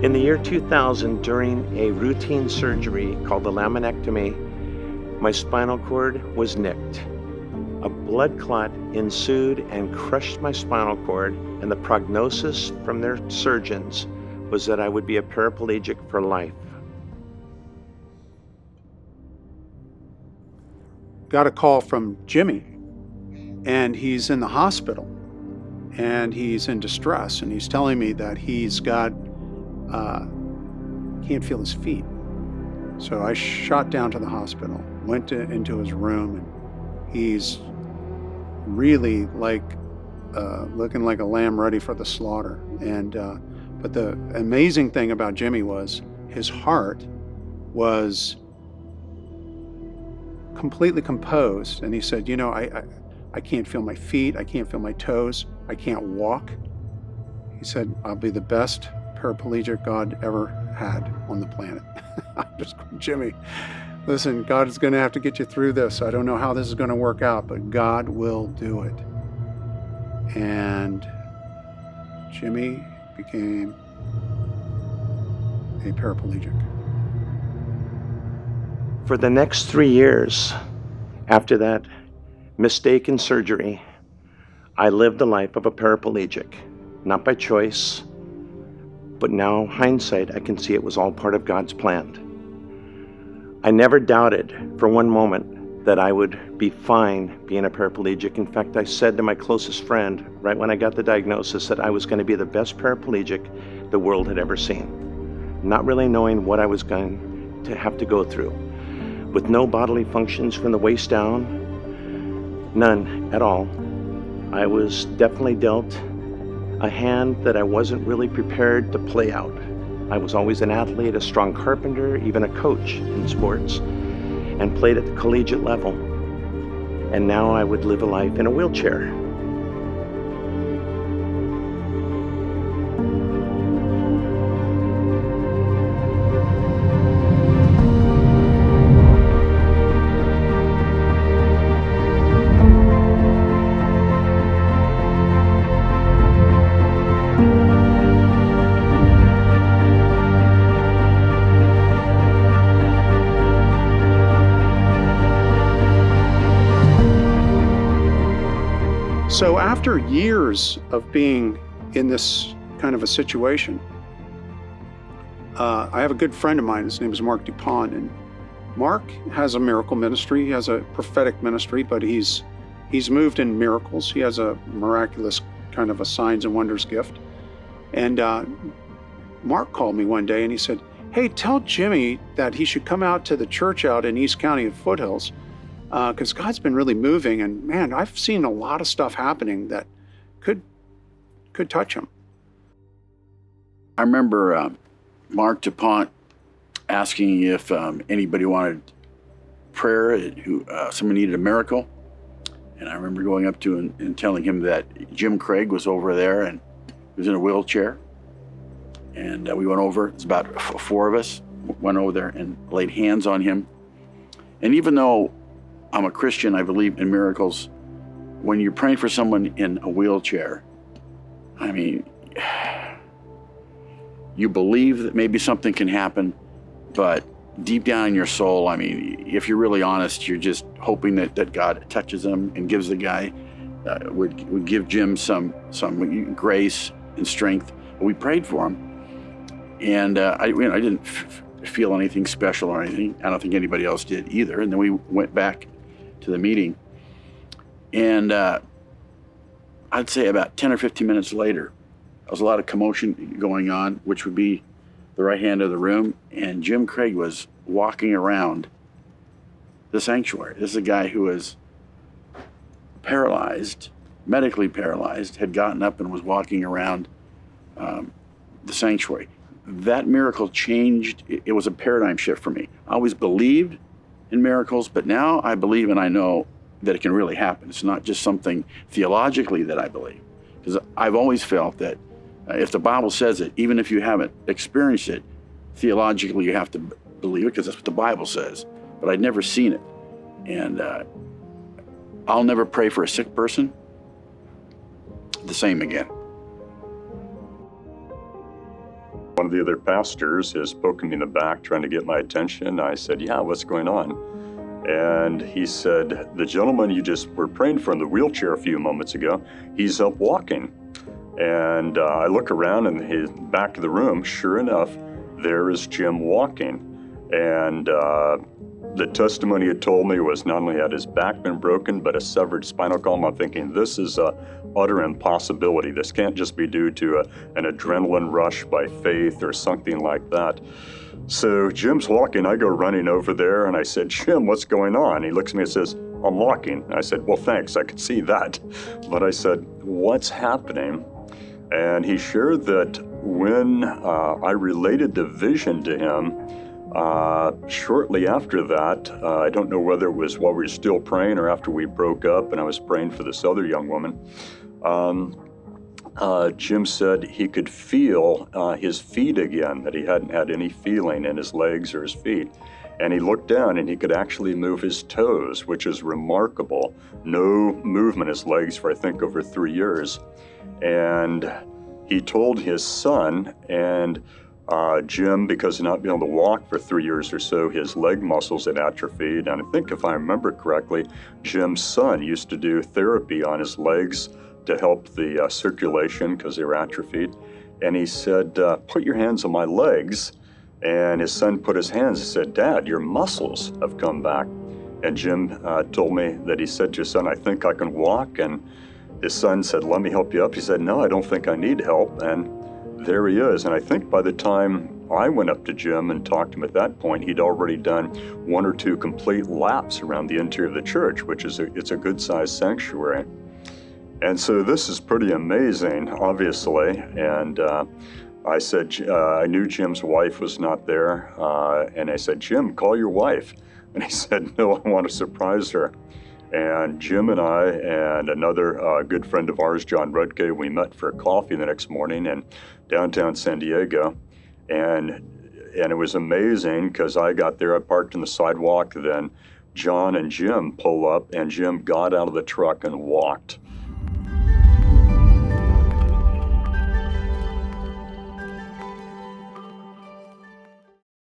In the year 2000, during a routine surgery called the laminectomy, my spinal cord was nicked. A blood clot ensued and crushed my spinal cord, and the prognosis from their surgeons was that I would be a paraplegic for life. Got a call from Jimmy, and he's in the hospital, and he's in distress, and he's telling me that he's got, can't feel his feet. So I shot down to the hospital, went into his room, and he's really like looking like a lamb ready for the slaughter. And but the amazing thing about Jimmy was his heart was completely composed, and he said, you know, I can't feel my feet, I can't feel my toes, I can't walk. He said, I'll be the best paraplegic God ever had on the planet. I'm just going, Jimmy, listen, God is going to have to get you through this. I don't know how this is going to work out, but God will do it. And Jimmy became a paraplegic. For the next 3 years after that mistaken surgery, I lived the life of a paraplegic, not by choice, but now, hindsight, I can see it was all part of God's plan. I never doubted for one moment that I would be fine being a paraplegic. In fact, I said to my closest friend, right when I got the diagnosis, that I was going to be the best paraplegic the world had ever seen, not really knowing what I was going to have to go through. With no bodily functions from the waist down, none at all, I was definitely dealt a hand that I wasn't really prepared to play out. I was always an athlete, a strong carpenter, even a coach in sports, and played at the collegiate level. And now I would live a life in a wheelchair. So after years of being in this kind of a situation, I have a good friend of mine. His name is Mark DuPont, and Mark has a miracle ministry. He has a prophetic ministry, but he's moved in miracles. He has a miraculous kind of a signs and wonders gift. And Mark called me one day and he said, hey, tell Jimmy that he should come out to the church out in East County at Foothills, because God's been really moving, and man, I've seen a lot of stuff happening that could touch him. I remember Mark DuPont asking if anybody wanted prayer, who someone needed a miracle. And I remember going up to him and telling him that Jim Craig was over there and he was in a wheelchair. And we went over, it's about 4 of us, went over there and laid hands on him. And even though I'm a Christian, I believe in miracles, when you're praying for someone in a wheelchair, I mean, you believe that maybe something can happen, but deep down in your soul, I mean, if you're really honest, you're just hoping that God touches them and gives the guy, would give Jim some grace and strength. We prayed for him, and I didn't feel anything special or anything. I don't think anybody else did either. And then we went back to the meeting, and I'd say about 10 or 15 minutes later, there was a lot of commotion going on, which would be the right hand of the room, and Jim Craig was walking around the sanctuary. This is a guy who was paralyzed, medically paralyzed, had gotten up and was walking around the sanctuary. That miracle changed. It was a paradigm shift for me. I always believed in miracles, but now I believe and I know that it can really happen. It's not just something theologically that I believe, because I've always felt that if the Bible says it, even if you haven't experienced it, theologically you have to believe it because that's what the Bible says. But I'd never seen it. And I'll never pray for a sick person the same again. one of the other pastors is poking me in the back, trying to get my attention. I said, yeah, what's going on? And he said, the gentleman you just were praying for in the wheelchair a few moments ago, he's up walking. And I look around in the back of the room, sure enough, there is Jim walking. And the testimony he told me was not only had his back been broken, but a severed spinal column. I'm thinking, this is a utter impossibility. This can't just be due to an adrenaline rush by faith or something like that. So Jim's walking, I go running over there and I said, Jim, what's going on? He looks at me and says, I'm walking. I said, well, thanks, I could see that. But I said, what's happening? And he shared that when I related the vision to him, shortly after that, I don't know whether it was while we were still praying or after we broke up and I was praying for this other young woman, Jim said he could feel his feet again, that he hadn't had any feeling in his legs or his feet. And he looked down and he could actually move his toes, which is remarkable. No movement in his legs for I think over 3 years. And he told his son, and Jim, because of not being able to walk for 3 years or so, his leg muscles had atrophied. And I think if I remember correctly, Jim's son used to do therapy on his legs to help the circulation because they were atrophied. And he said, put your hands on my legs. And his son put his hands and said, Dad, your muscles have come back. And Jim told me that he said to his son, I think I can walk. And his son said, let me help you up. He said, no, I don't think I need help. And there he is. And I think by the time I went up to Jim and talked to him at that point, he'd already done 1 or 2 complete laps around the interior of the church, which is it's a good-sized sanctuary. And so this is pretty amazing, obviously. And I said, I knew Jim's wife was not there. And I said, Jim, call your wife. And he said, no, I want to surprise her. And Jim and I and another good friend of ours, John Rudke, we met for coffee the next morning in downtown San Diego. And it was amazing because I got there, I parked on the sidewalk, then John and Jim pull up and Jim got out of the truck and walked.